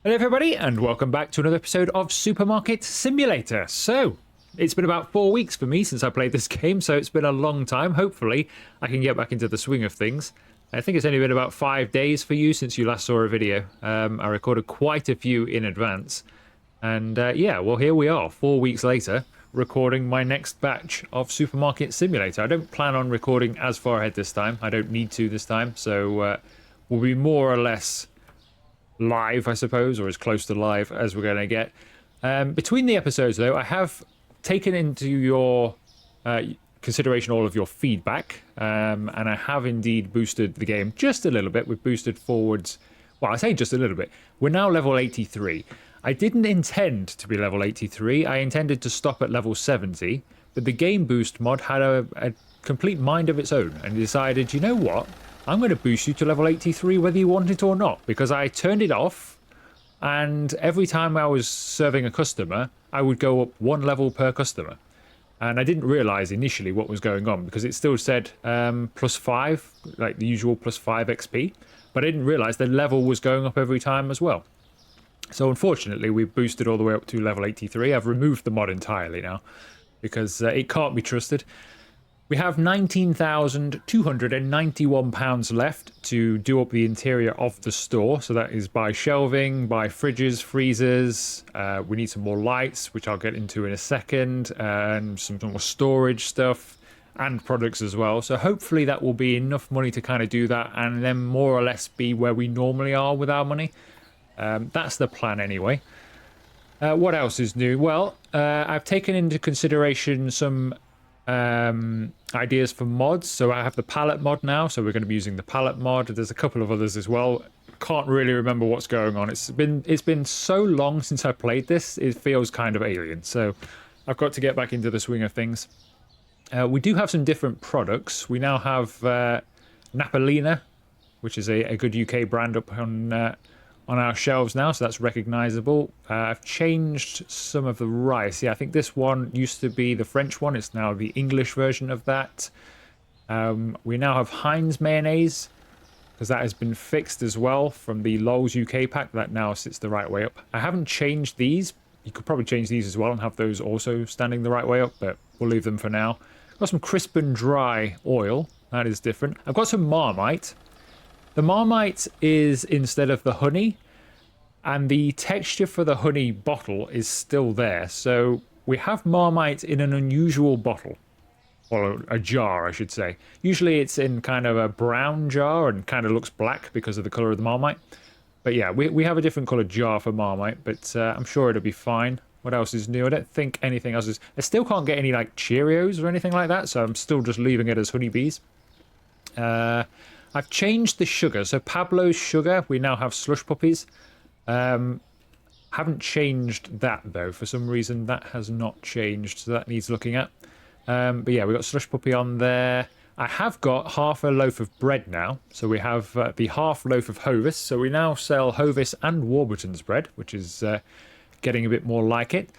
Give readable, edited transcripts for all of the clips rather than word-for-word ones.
Hello everybody and welcome back to another episode of Supermarket Simulator. So, it's been about 4 weeks for me since I played this game, so it's been a long time. Hopefully, I can get back into the swing of things. I think it's only been about 5 days for you since you last saw a video. I recorded quite a few in advance. And yeah, well here we are, 4 weeks later, recording my next batch of Supermarket Simulator. I don't plan on recording as far ahead this time. I don't need to this time, so we'll be more or less live, I suppose, or as close to live as we're going to get. Between the episodes, though, I have taken into your consideration all of your feedback, and I have indeed boosted the game just a little bit. We've boosted forwards, well, I say just a little bit. We're now level 83. I didn't intend to be level 83. I intended to stop at level 70, but the game boost mod had a complete mind of its own and decided, you know what? I'm going to boost you to level 83 whether you want it or not, because I turned it off, and every time I was serving a customer, I would go up 1 level per customer. And I didn't realise initially what was going on, because it still said +5, like the usual +5 XP, but I didn't realise the level was going up every time as well. So unfortunately, we've boosted all the way up to level 83. I've removed the mod entirely now, because it can't be trusted. We have £19,291 left to do up the interior of the store. So that is by shelving, by fridges, freezers. We need some more lights, which I'll get into in a second, and some more storage stuff and products as well. So hopefully that will be enough money to kind of do that, and then more or less be where we normally are with our money. That's the plan anyway. What else is new? Well, I've taken into consideration some ideas for mods. So I have the palette mod now, so we're going to be using the palette mod. There's a couple of others as well. Can't really remember what's going on. It's been so long since I played this, it feels kind of alien. So I've got to get back into the swing of things. We do have some different products. We now have Napolina, which is a good UK brand up on our shelves now, so that's recognizable. I've changed some of the rice. Yeah, I think this one used to be the French one. It's now the English version of that. We now have Heinz mayonnaise, because that has been fixed as well from the Lolz UK pack. That now sits the right way up. I haven't changed these. You could probably change these as well and have those also standing the right way up, but we'll leave them for now. Got some crisp and dry oil. That is different. I've got some Marmite. The Marmite is instead of the honey, and the texture for the honey bottle is still there. So we have Marmite in an unusual bottle, or a jar, I should say. Usually it's in kind of a brown jar and kind of looks black because of the colour of the Marmite. But yeah, we have a different coloured jar for Marmite, but I'm sure it'll be fine. What else is new? I don't think anything else is... I still can't get any like Cheerios or anything like that, so I'm still just leaving it as honeybees. I've changed the sugar. So Pablo's sugar, we now have slush puppies. Haven't changed that though. For some reason that has not changed, so that needs looking at. But yeah, we've got slush puppy on there. I have got half a loaf of bread now. So we have the half loaf of Hovis. So we now sell Hovis and Warburton's bread, which is getting a bit more like it.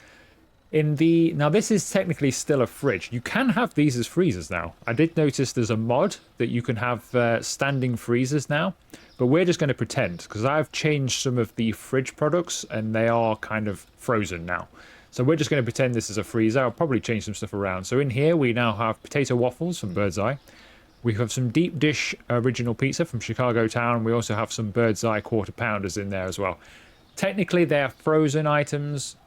Now this is technically still a fridge. You can have these as freezers now. I did notice there's a mod that you can have standing freezers now, but we're just going to pretend, because I've changed some of the fridge products and they are kind of frozen now. So we're just going to pretend this is a freezer. I'll probably change some stuff around. So in here we now have potato waffles from Bird's Eye. We have some deep dish original pizza from Chicago Town. We also have some Bird's Eye quarter pounders in there as well. Technically they're frozen items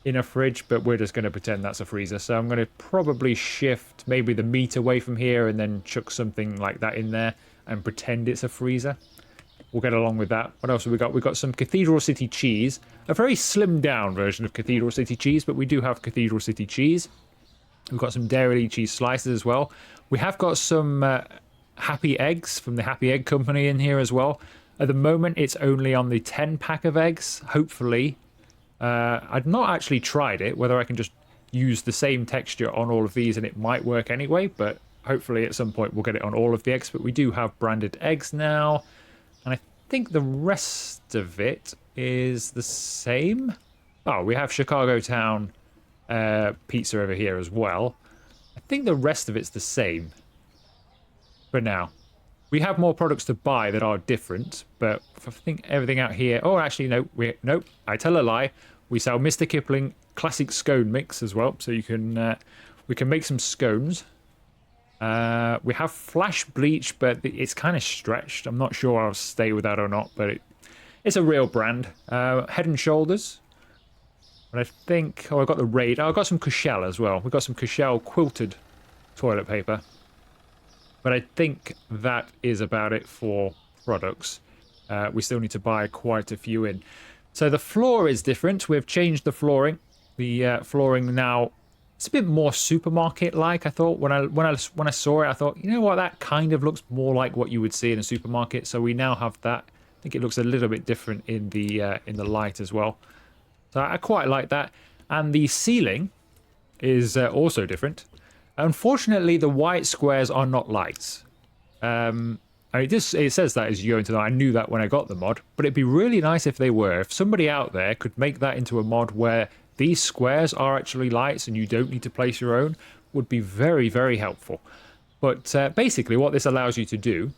in a fridge, but we're just going to pretend that's a freezer. So I'm going to probably shift maybe the meat away from here and then chuck something like that in there and pretend it's a freezer. We'll get along with that. What else have we got? We've got some Cathedral City cheese, a very slimmed down version of Cathedral City cheese, but we do have Cathedral City cheese. We've got some Dairy cheese slices as well. We have got some Happy Eggs from the Happy Egg Company in here as well. At the moment it's only on the 10 pack of eggs. Hopefully I've not actually tried it, whether I can just use the same texture on all of these and it might work anyway, but hopefully at some point we'll get it on all of the eggs. But we do have branded eggs now, and I think the rest of it is the same. Oh, we have Chicago Town pizza over here as well. I think the rest of it's the same for now. We have more products to buy that are different, but I think everything out here... Oh, actually, no. Nope, I tell a lie. We sell Mr. Kipling Classic Scone Mix as well, so you can we can make some scones. We have Flash Bleach, but it's kind of stretched. I'm not sure I'll stay with that or not, but it's a real brand. Head and Shoulders. But I think... Oh, I got the Raid. Oh, I got some Cushell as well. We've got some Cushell quilted toilet paper. But I think that is about it for products. We still need to buy quite a few in. So the floor is different. We've changed the flooring. The flooring now, it's a bit more supermarket-like. I thought when I saw it, I thought, you know what, that kind of looks more like what you would see in a supermarket. So we now have that. I think it looks a little bit different in the light as well. So I quite like that. And the ceiling is also different. Unfortunately, the white squares are not lights. It says that as you go into that. I knew that when I got the mod, but it'd be really nice if they were. If somebody out there could make that into a mod where these squares are actually lights and you don't need to place your own, would be very, very helpful. But basically what this allows you to do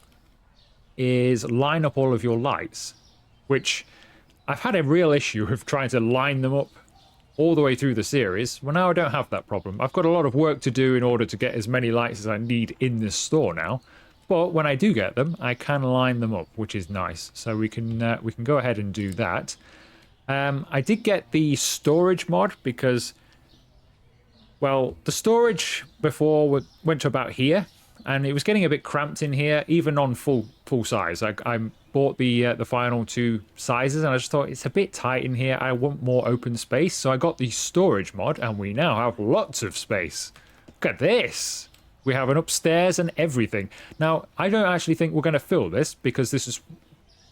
is line up all of your lights, which I've had a real issue of trying to line them up all the way through the series. Well, now I don't have that problem. I've got a lot of work to do in order to get as many lights as I need in this store now. But when I do get them, I can line them up, which is nice. So we can go ahead and do that. I did get the storage mod because, well, the storage before went to about here, and it was getting a bit cramped in here, even on full size. I bought the final 2 sizes, and I just thought it's a bit tight in here. I want more open space, so I got the storage mod, and we now have lots of space. Look at this. We have an upstairs and everything. Now, I don't actually think we're going to fill this because this is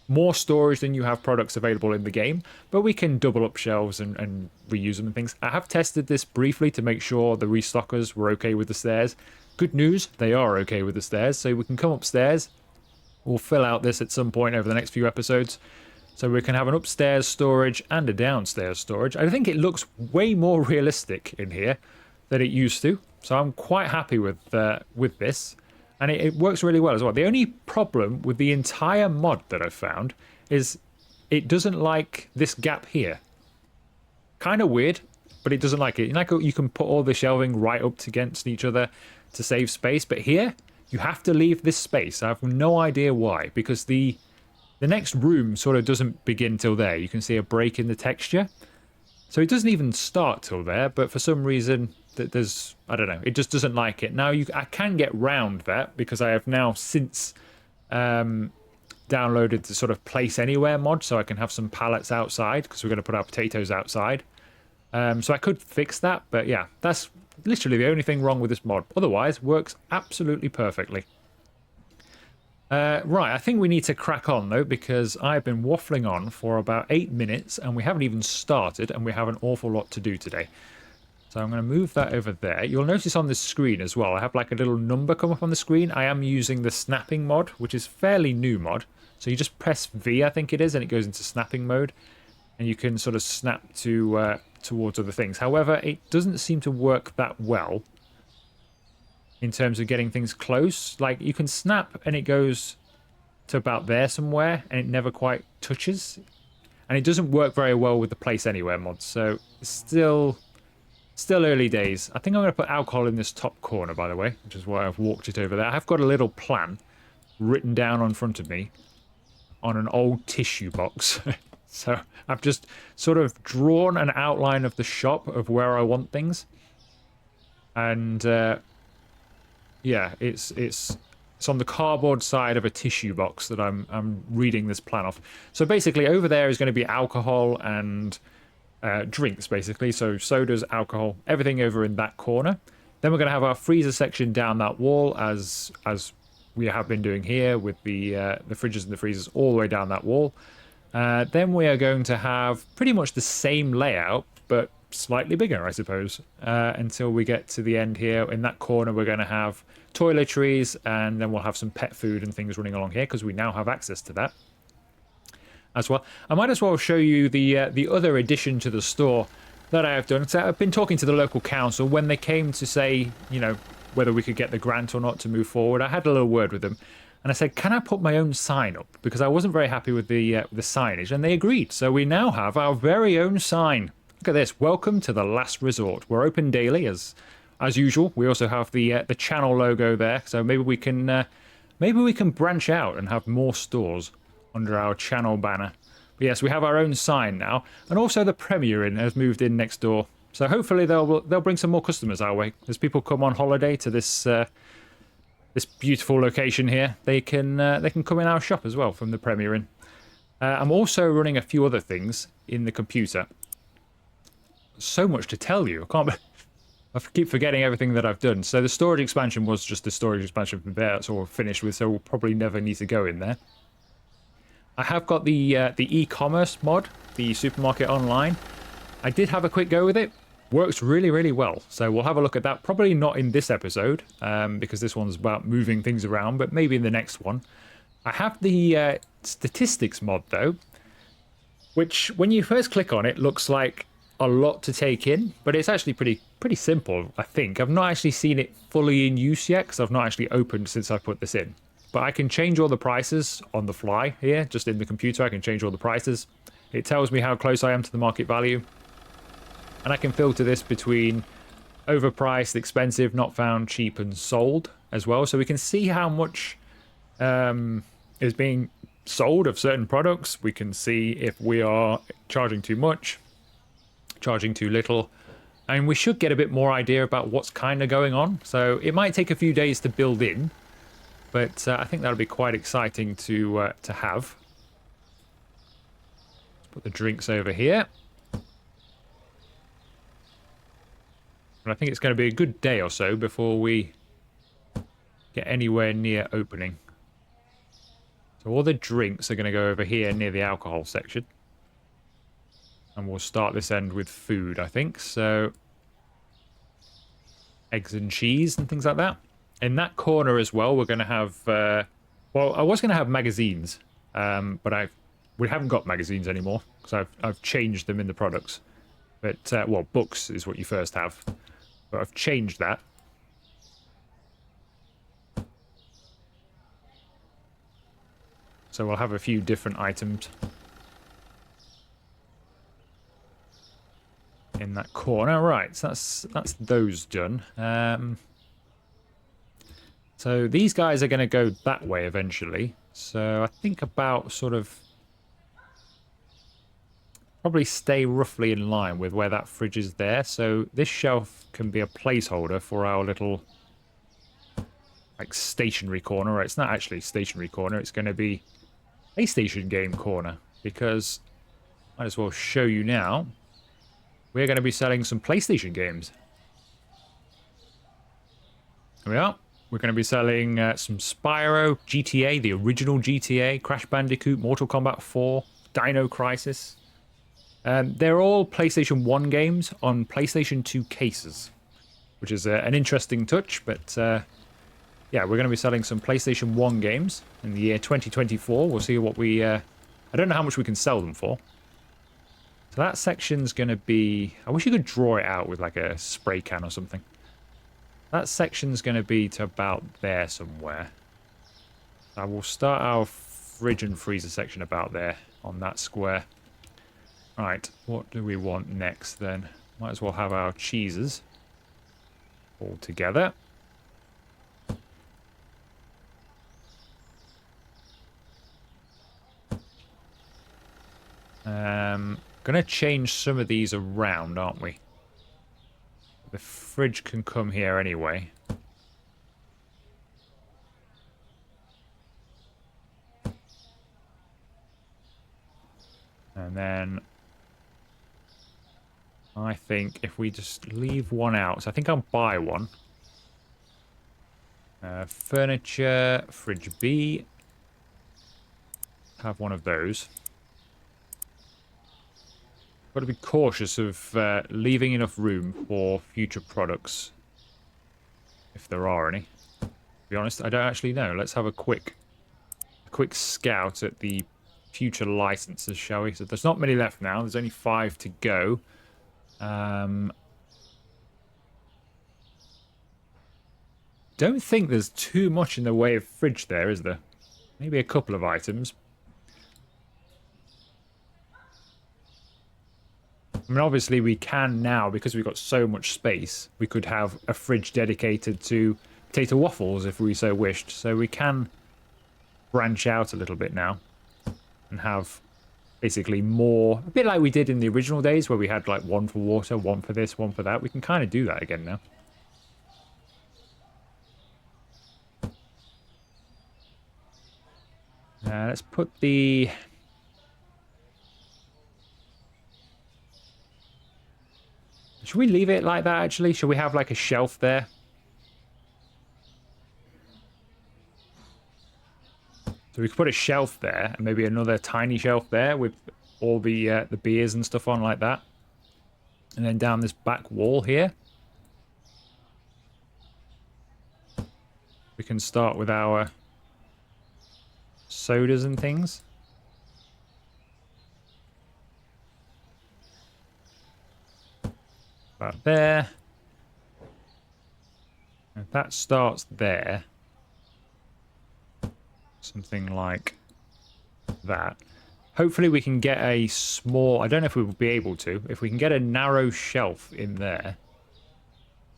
more storage than you have products available in the game, but we can double up shelves and reuse them and things. I have tested this briefly to make sure the restockers were okay with the stairs. Good news, they are okay with the stairs, so we can come upstairs. We'll fill out this at some point over the next few episodes. So we can have an upstairs storage and a downstairs storage. I think it looks way more realistic in here than it used to. So I'm quite happy with this. And it works really well as well. The only problem with the entire mod that I've found is it doesn't like this gap here. Kind of weird, but it doesn't like it. You can put all the shelving right up against each other to save space. But here, you have to leave this space. I have no idea why, because the next room sort of doesn't begin till there. You can see a break in the texture. So it doesn't even start till there, but for some reason there's, I don't know, it just doesn't like it. Now I can get round that because I have now since downloaded the sort of place anywhere mod, so I can have some pallets outside because we're going to put our potatoes outside. So I could fix that, but yeah, that's literally the only thing wrong with this mod. Otherwise, works absolutely perfectly. Right, I think we need to crack on though, because I've been waffling on for about 8 minutes and we haven't even started, and we have an awful lot to do today. So I'm going to move that over there. You'll notice on the screen as well, I have like a little number come up on the screen. I am using the snapping mod, which is fairly new mod. So you just press V, I think it is, and it goes into snapping mode. And you can sort of snap to towards other things. However, it doesn't seem to work that well in terms of getting things close. Like, you can snap and it goes to about there somewhere, and it never quite touches. And it doesn't work very well with the Place Anywhere mod. So it's still early days. I think I'm going to put alcohol in this top corner, by the way, which is why I've walked it over there. I have got a little plan written down in front of me on an old tissue box. So I've just sort of drawn an outline of the shop of where I want things. And yeah, it's on the cardboard side of a tissue box that I'm reading this plan off. So basically over there is going to be alcohol and drinks, basically. So sodas, alcohol, everything over in that corner. Then we're going to have our freezer section down that wall as we have been doing here with the fridges and the freezers all the way down that wall. Then we are going to have pretty much the same layout, but slightly bigger, I suppose, until we get to the end here. In that corner, we're going to have toiletries, and then we'll have some pet food and things running along here because we now have access to that as well. I might as well show you the other addition to the store that I have done. So I've been talking to the local council when they came to say, you know, whether we could get the grant or not to move forward. I had a little word with them, And I said, can I put my own sign up? Because I wasn't very happy with the signage, and they agreed. So we now have our very own sign. Look at this. Welcome to the last resort. We're open daily as usual. We also have the channel logo there. So maybe we can branch out and have more stores under our channel banner. But yes, we have our own sign now. And also the Premier Inn has moved in next door. So hopefully they'll bring some more customers our way. As people come on holiday to this beautiful location here, they can come in our shop as well from the Premier Inn. I'm also running a few other things in the computer. So much to tell you. I keep forgetting everything that I've done. So the storage expansion was just the storage expansion from there. That's all we're finished with, so we'll probably never need to go in there. I have got the e-commerce mod, the supermarket online. I did have a quick go with it. Works really, really well. So we'll have a look at that. Probably not in this episode, because this one's about moving things around, but maybe in the next one. I have the statistics mod, though, which when you first click on it, looks like a lot to take in, but it's actually pretty simple, I think. I've not actually seen it fully in use yet, because I've not actually opened since I put this in. But I can change all the prices on the fly here, just in the computer. I can change all the prices. It tells me how close I am to the market value. And I can filter this between overpriced, expensive, not found, cheap, and sold as well. So we can see how much is being sold of certain products. We can see if we are charging too much, charging too little. And we should get a bit more idea about what's kind of going on. So it might take a few days to build in, but I think that'll be quite exciting to have. Let's put the drinks over here. And I think it's going to be a good day or so before we get anywhere near opening. So all the drinks are going to go over here near the alcohol section. And we'll start this end with food, I think. So eggs and cheese and things like that. In that corner as well, we're going to have... well, I was going to have magazines, but we haven't got magazines anymore because I've changed them in the products. But, well, books is what you first have. But I've changed that. So we'll have a few different items in that corner. Right, so that's those done. So these guys are going to go that way eventually. So I think about sort of probably stay roughly in line with where that fridge is there. So this shelf can be a placeholder for our little like stationary corner. It's not actually stationary corner. It's going to be PlayStation game corner, because might as well show you now. We're going to be selling some PlayStation games. Here we are. We're going to be selling some Spyro, GTA, the original GTA, Crash Bandicoot, Mortal Kombat 4, Dino Crisis. They're all PlayStation 1 games on PlayStation 2 cases, which is an interesting touch, but yeah, we're going to be selling some PlayStation 1 games in the year 2024. We'll see what we... I don't know how much we can sell them for. So that section's going to be... I wish you could draw it out with like a spray can or something. That section's going to be to about there somewhere. I will start our fridge and freezer section about there on that square. Right, what do we want next then? Might as well have our cheeses all together. Gonna change some of these around, aren't we? The fridge can come here anyway. And then I think if we just leave one out, so I think I'll buy one. Furniture, fridge B. Have one of those. Got to be cautious of leaving enough room for future products, if there are any. To be honest, I don't actually know. Let's have a quick scout at the future licenses, shall we? So there's not many left now. There's only 5 to go. Don't think there's too much in the way of fridge there, is there? maybe a couple of items. I mean, obviously we can now, because we've got so much space, we could have a fridge dedicated to potato waffles if we so wished. So we can branch out a little bit now and have basically more, a bit like we did in the original days where we had like one for water, one for this, one for that. We can kind of do that again now. Let's put the... Should we leave it like that, actually? Should we have, like, a shelf there? So we could put a shelf there, and maybe another tiny shelf there with all the beers and stuff on like that. And then down this back wall here, we can start with our sodas and things. About there. If that starts there, something like that. Hopefully we can get a small, I don't know if we will be able to, if we can get a narrow shelf in there,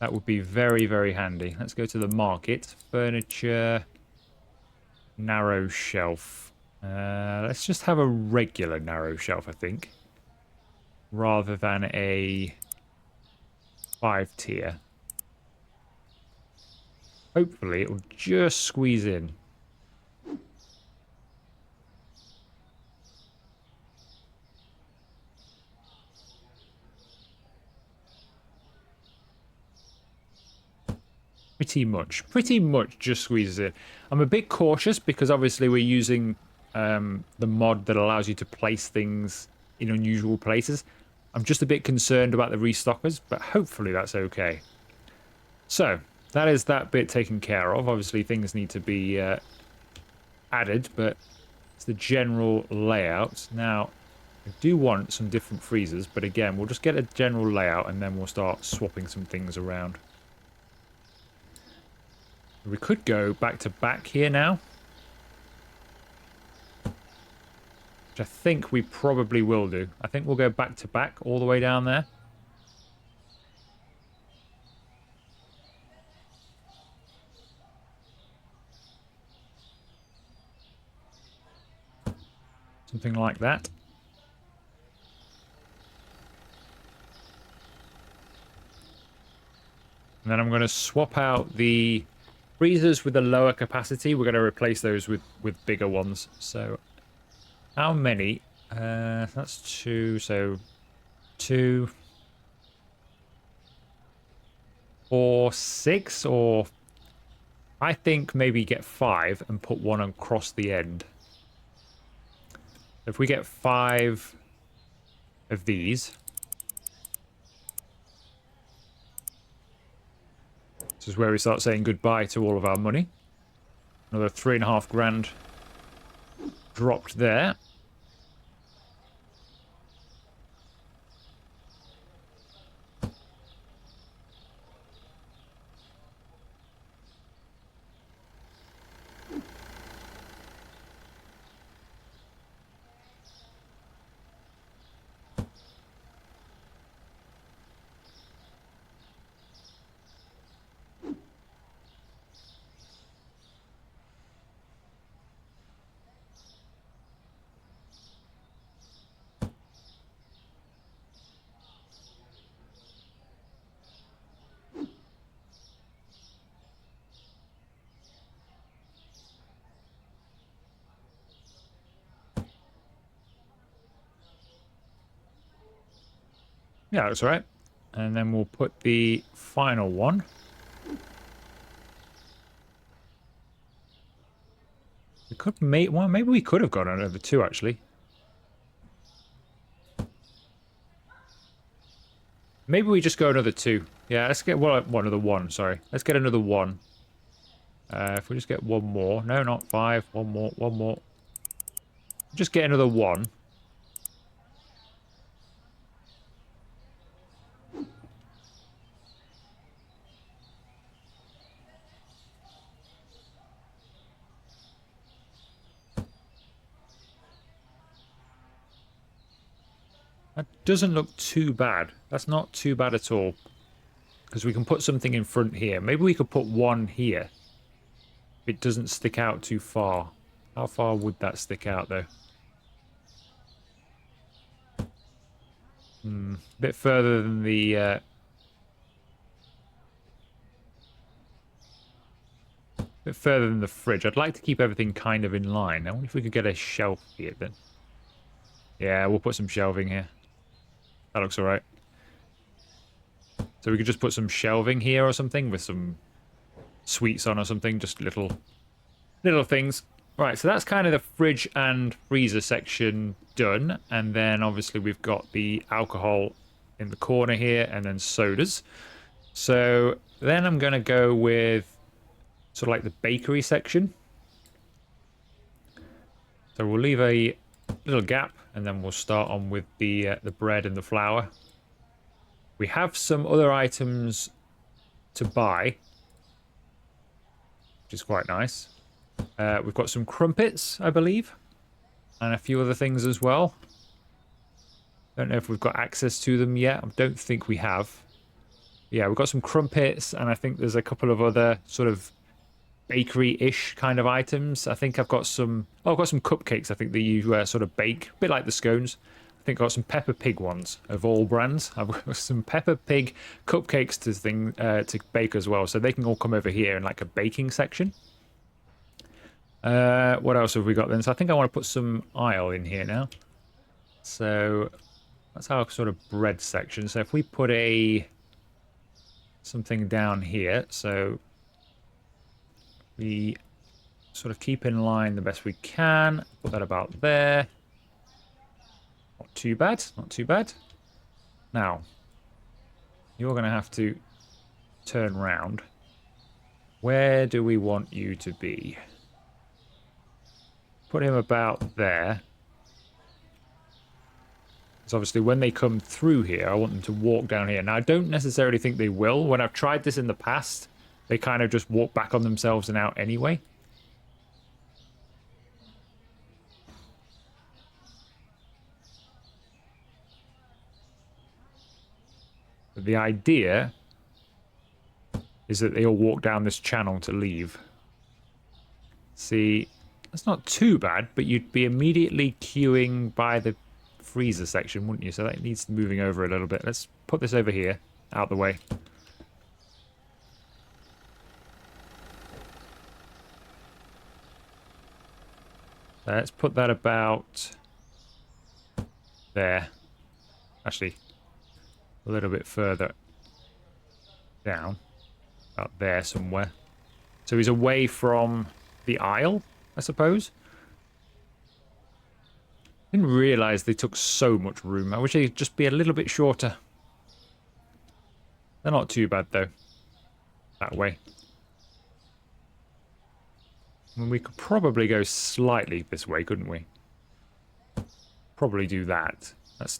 that would be very, very handy. Let's go to the market. Furniture, narrow shelf. Let's just have a regular narrow shelf, I think, rather than a 5-tier. Hopefully it will just squeeze in. Pretty much just squeezes in. I'm a bit cautious because obviously we're using the mod that allows you to place things in unusual places. I'm just a bit concerned about the restockers, but hopefully that's okay. So, that is that bit taken care of. Obviously things need to be added, but it's the general layout. Now, I do want some different freezers, but again, we'll just get a general layout and then we'll start swapping some things around. We could go back to back here now, which I think we probably will do. I think we'll go back to back all the way down there. Something like that. And then I'm going to swap out the freezers with a lower capacity. We're going to replace those with bigger ones. So how many? That's 2. So 2, 4, 6, or I think maybe get 5 and put one across the end. If we get 5 of these, this is where we start saying goodbye to all of our money. Another 3.5 grand dropped there. Yeah, that's right. And then we'll put the final one. We could make one. Maybe we could have got another 2 actually. Maybe we just go another 2. Yeah, let's get another 1. Sorry, let's get another 1. If we just get 1 more. No, not 5. 1 more. 1 more. Just get another 1. That doesn't look too bad. That's not too bad at all. Because we can put something in front here. Maybe we could put one here. It doesn't stick out too far. How far would that stick out, though? A bit further than the... bit further than the fridge. I'd like to keep everything kind of in line. I wonder if we could get a shelf here, then. Yeah, we'll put some shelving here. That looks alright. So we could just put some shelving here or something with some sweets on or something. Just little things. Right, so that's kind of the fridge and freezer section done. And then obviously we've got the alcohol in the corner here and then sodas. So then I'm going to go with sort of like the bakery section. So we'll leave a little gap and then we'll start on with the bread and the flour. We have some other items to buy, which is quite nice. We've got some crumpets, I believe, and a few other things as well. Don't know if we've got access to them yet. I don't think we have. Yeah, we've got some crumpets, and I think there's a couple of other sort of bakery-ish kind of items. I think I've got some... Oh, I've got some cupcakes, I think, that you sort of bake. A bit like the scones. I think I've got some Peppa Pig ones of all brands. I've got some Peppa Pig cupcakes to bake as well. So they can all come over here in like a baking section. What else have we got then? So I think I want to put some aisle in here now. So that's our sort of bread section. So if we put something down here, so we sort of keep in line the best we can. Put that about there. Not too bad, not too bad. Now, you're going to have to turn round. Where do we want you to be? Put him about there. Because obviously when they come through here, I want them to walk down here. Now, I don't necessarily think they will. When I've tried this in the past, they kind of just walk back on themselves and out anyway. But the idea is that they all walk down this channel to leave. See, that's not too bad, but you'd be immediately queuing by the freezer section, wouldn't you? So that needs moving over a little bit. Let's put this over here, out the way. Let's put that about there. Actually, a little bit further down. About there somewhere. So he's away from the aisle, I suppose. Didn't realise they took so much room. I wish they'd just be a little bit shorter. They're not too bad, though. That way. I mean, we could probably go slightly this way, couldn't we? Probably do that.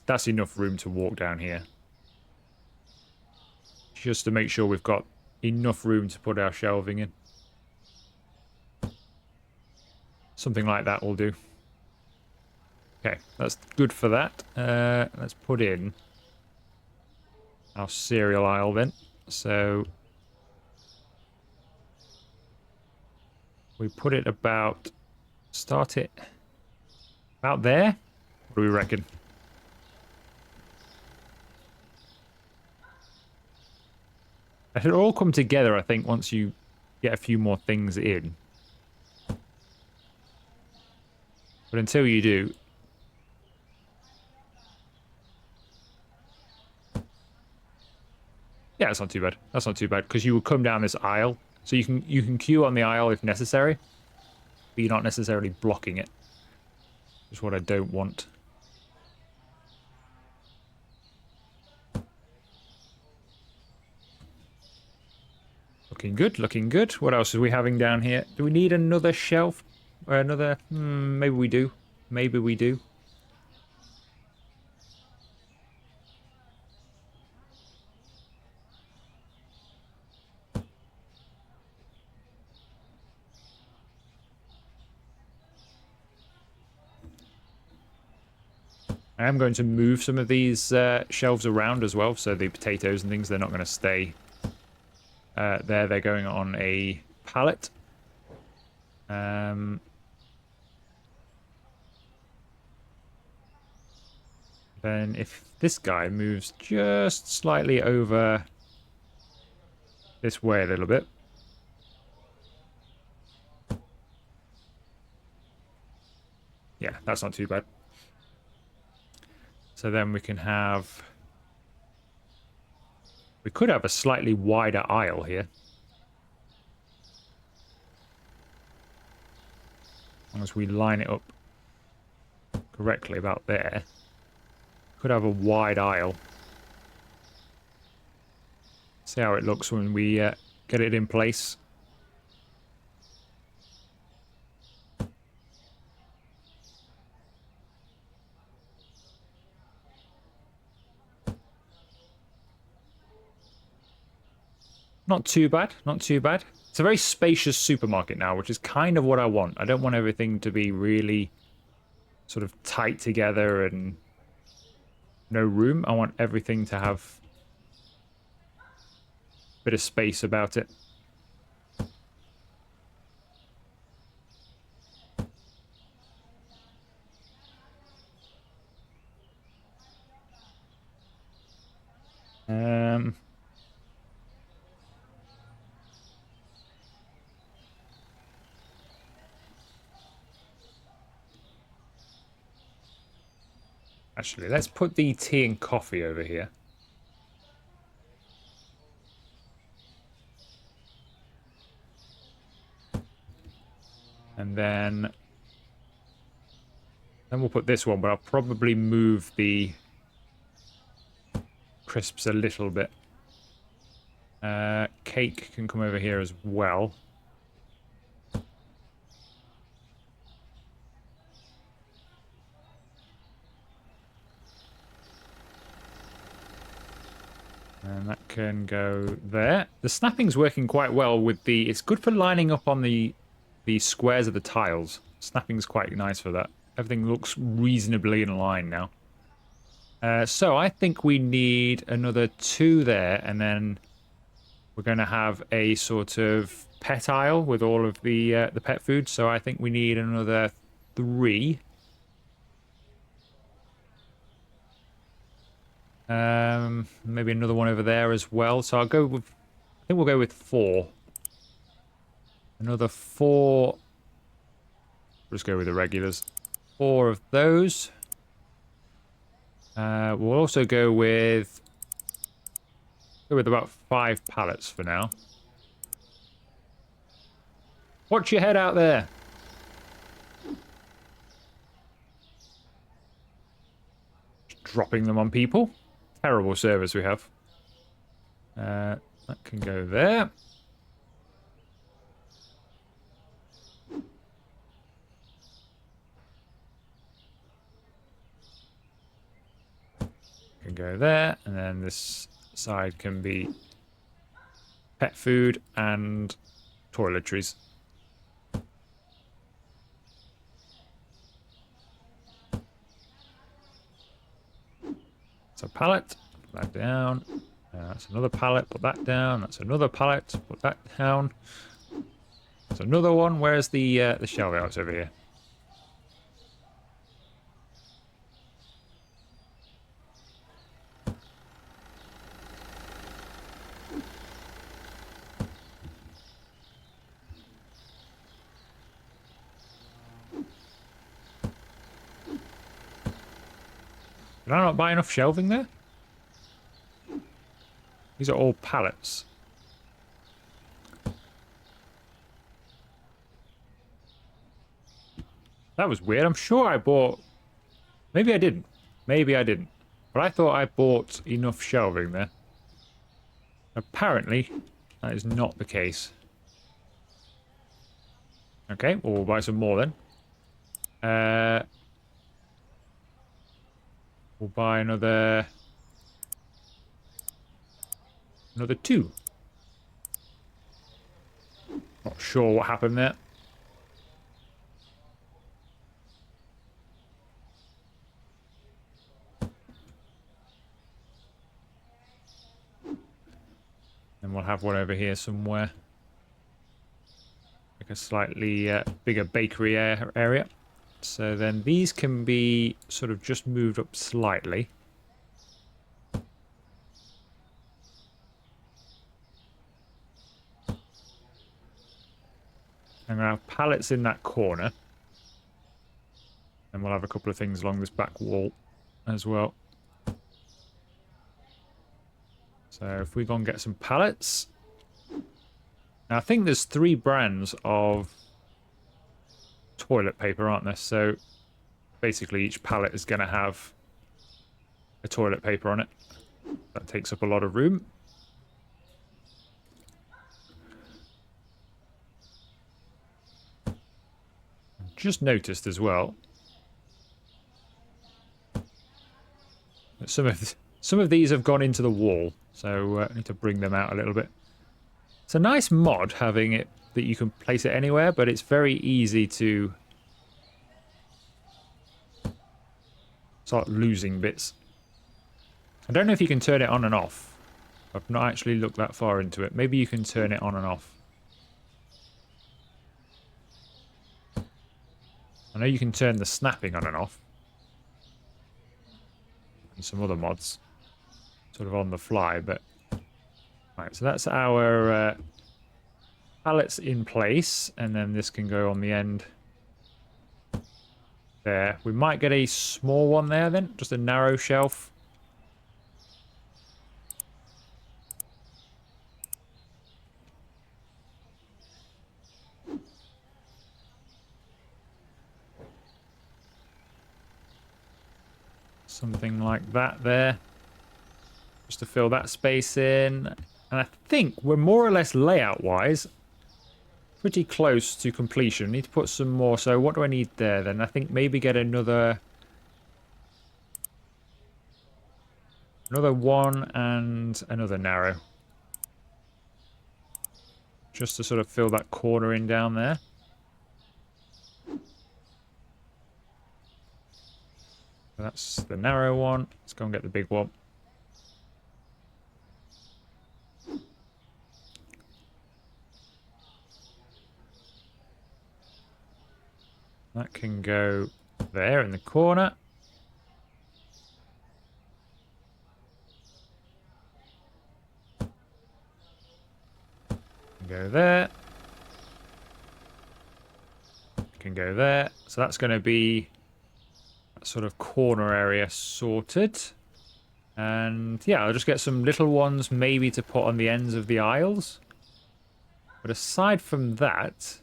That's enough room to walk down here. Just to make sure we've got enough room to put our shelving in. Something like that will do. Okay, that's good for that. Let's put in our cereal aisle then. So we put it about... Start it about there? What do we reckon? It'll all come together, I think, once you get a few more things in. But until you do... Yeah, that's not too bad. That's not too bad, because you will come down this aisle. So you can queue on the aisle if necessary, but you're not necessarily blocking it. Which is what I don't want. Looking good, looking good. What else are we having down here? Do we need another shelf? Or another... maybe we do. Maybe we do. I am going to move some of these shelves around as well, so the potatoes and things, they're not going to stay there. They're going on a pallet. Then if this guy moves just slightly over this way a little bit. Yeah, that's not too bad. So then we can have... We could have a slightly wider aisle here. As long as we line it up correctly about there. Could have a wide aisle. See how it looks when we get it in place. Not too bad, not too bad. It's a very spacious supermarket now, which is kind of what I want. I don't want everything to be really sort of tight together and no room. I want everything to have a bit of space about it. Actually, let's put the tea and coffee over here. And then we'll put this one, but I'll probably move the crisps a little bit. Cake can come over here as well. And that can go there. The snapping's working quite well with the... It's good for lining up on the squares of the tiles. Snapping's quite nice for that. Everything looks reasonably in line now. So I think we need another 2 there, and then we're going to have a sort of pet aisle with all of the pet food. So I think we need another 3. Maybe another one over there as well. So I'll go with... I think we'll go with 4. Another 4. We'll just go with the regulars. 4 of those. We'll also go with about 5 pallets for now. Watch your head out there. Just dropping them on people. Terrible service we have. That can go there. Can go there, and then this side can be pet food and toiletries. It's a pallet, put that down. That's another pallet, put that down. That's another pallet, put that down. There's another one. Where's the shelf out? It's over here. Did I not buy enough shelving there? These are all pallets. That was weird. I'm sure I bought... Maybe I didn't. Maybe I didn't. But I thought I bought enough shelving there. Apparently, that is not the case. Okay, well, we'll buy some more then. We'll buy another 2. Not sure what happened there. And we'll have one over here somewhere. Like a slightly bigger bakery area. So then these can be sort of just moved up slightly. I'm going to have pallets in that corner. And we'll have a couple of things along this back wall as well. So if we go and get some pallets. Now I think there's 3 brands of toilet paper, aren't there? So basically each pallet is going to have a toilet paper on it. That takes up a lot of room. Just noticed as well that some of these have gone into the wall, so I need to bring them out a little bit. It's a nice mod having it that you can place it anywhere, but it's very easy to start losing bits. I don't know if you can turn it on and off. I've not actually looked that far into it. Maybe you can turn it on and off. I know you can turn the snapping on and off. And some other mods. Sort of on the fly, but... Right, so that's our pallets in place. And then this can go on the end. There. We might get a small one there then. Just a narrow shelf. Something like that there. Just to fill that space in. And I think we're more or less layout-wise pretty close to completion. Need to put some more. So what do I need there then? I think maybe get another one and another narrow. Just to sort of fill that corner in down there. That's the narrow one. Let's go and get the big one. That can go there in the corner. Go there. Can go there. So that's going to be sort of corner area sorted. And yeah, I'll just get some little ones maybe to put on the ends of the aisles. But aside from that,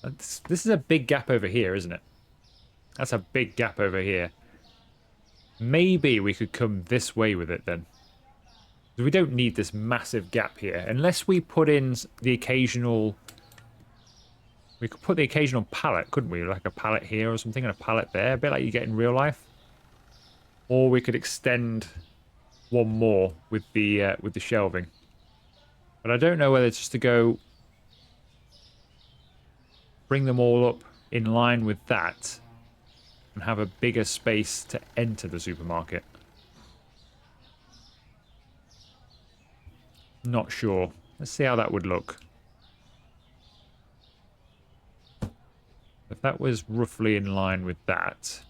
this is a big gap over here, isn't it? That's a big gap over here. Maybe we could come this way with it then. Because we don't need this massive gap here. Unless we put in the occasional... We could put the occasional pallet, couldn't we? Like a pallet here or something and a pallet there. A bit like you get in real life. Or we could extend one more with the shelving. But I don't know whether it's just to go... Bring them all up in line with that. And have a bigger space to enter the supermarket. Not sure. Let's see how that would look. If that was roughly in line with that.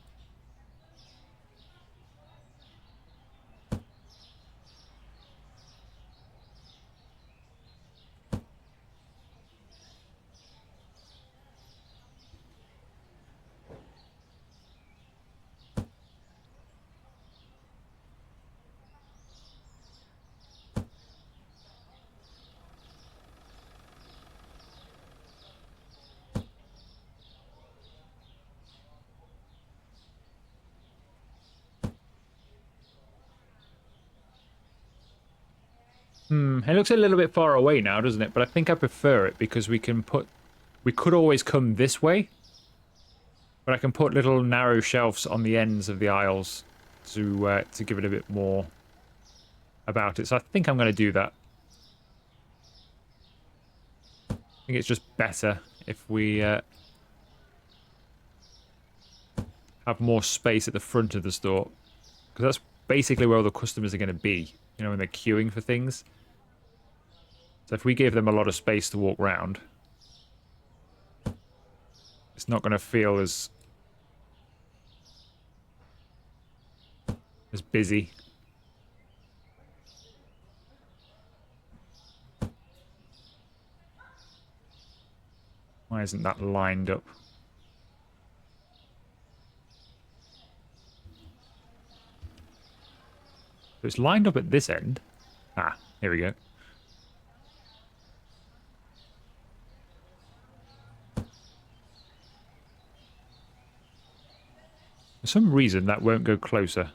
It looks a little bit far away now, doesn't it? But I think I prefer it because we can put... We could always come this way. But I can put little narrow shelves on the ends of the aisles to give it a bit more about it. So I think I'm going to do that. I think it's just better if we have more space at the front of the store. Because that's basically where all the customers are going to be. You know, when they're queuing for things. So if we give them a lot of space to walk around, it's not going to feel as busy. Why isn't that lined up? So it's lined up at this end. Ah, here we go. For some reason, that won't go closer.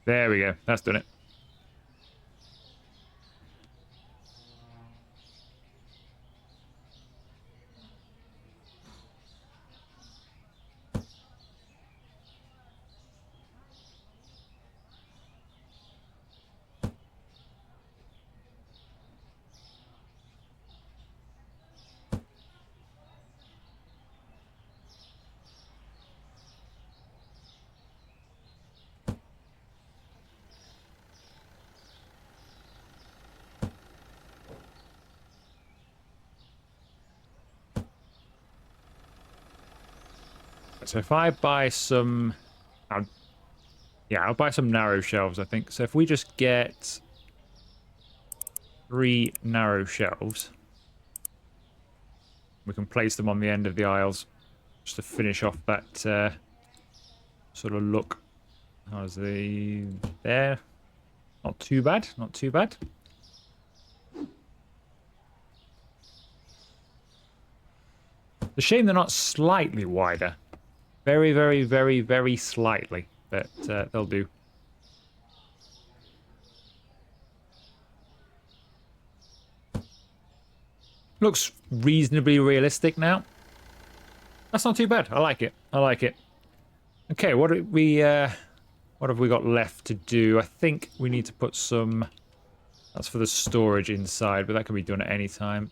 There we go. That's done it. So if I buy some... I'll buy some narrow shelves, I think. So if we just get 3 narrow shelves, we can place them on the end of the aisles just to finish off that sort of look. How's the... there? Not too bad, not too bad. It's a shame they're not slightly wider. Very, very, very, very slightly, but they'll do. Looks reasonably realistic now. That's not too bad. I like it. I like it. Okay, what have we got left to do? I think we need to put some... That's for the storage inside, but that can be done at any time.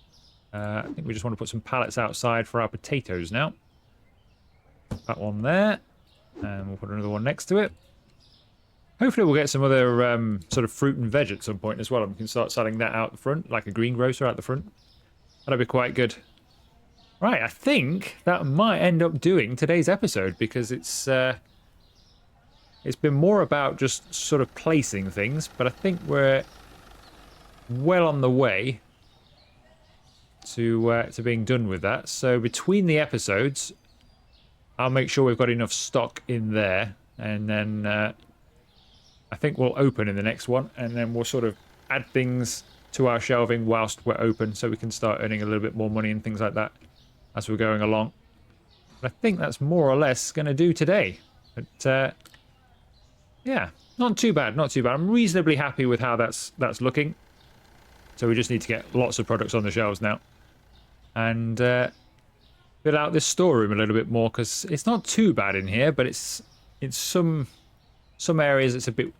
I think we just want to put some pallets outside for our potatoes now. That one there, and we'll put another one next to it. Hopefully we'll get some other sort of fruit and veg at some point as well, and we can start selling that out the front, like a greengrocer out the front. That'll be quite good. Right, I think that might end up doing today's episode, because it's been more about just sort of placing things, but I think we're well on the way to being done with that. So between the episodes, I'll make sure we've got enough stock in there, and then I think we'll open in the next one, and then we'll sort of add things to our shelving whilst we're open, so we can start earning a little bit more money and things like that as we're going along. But I think that's more or less going to do today. But yeah, not too bad, not too bad. I'm reasonably happy with how that's looking. So we just need to get lots of products on the shelves now, and fill out this storeroom a little bit more, because it's not too bad in here, but it's some areas it's a bit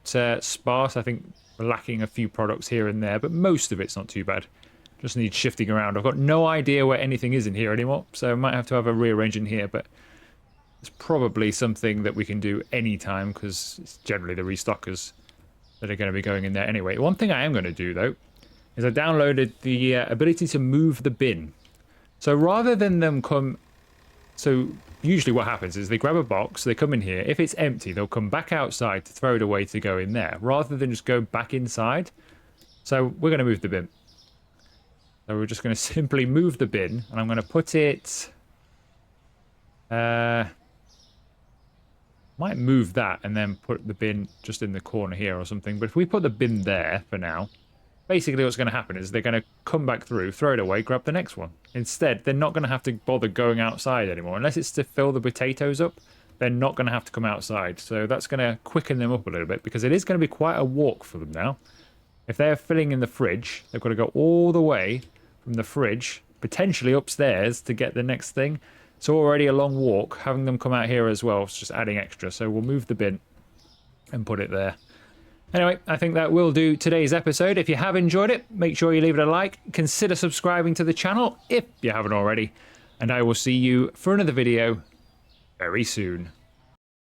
sparse. I think we're lacking a few products here and there, but most of it's not too bad. Just needs shifting around. I've got no idea where anything is in here anymore, so I might have to have a rearrange in here, but it's probably something that we can do anytime, because it's generally the restockers that are going to be going in there anyway. One thing I am going to do, though, is I downloaded the ability to move the bin. So rather than them come... So usually what happens is they grab a box, they come in here. If it's empty, they'll come back outside to throw it away to go in there, rather than just go back inside. So we're going to move the bin. So we're just going to simply move the bin, and I'm going to put it... might move that and then put the bin just in the corner here or something. But if we put the bin there for now... Basically what's going to happen is they're going to come back through, throw it away, grab the next one. Instead, they're not going to have to bother going outside anymore. Unless it's to fill the potatoes up, they're not going to have to come outside. So that's going to quicken them up a little bit, because it is going to be quite a walk for them now. If they're filling in the fridge, they've got to go all the way from the fridge, potentially upstairs, to get the next thing. It's already a long walk. Having them come out here as well is just adding extra. So we'll move the bin and put it there. Anyway, I think that will do today's episode. If you have enjoyed it, make sure you leave it a like. Consider subscribing to the channel if you haven't already. And I will see you for another video very soon.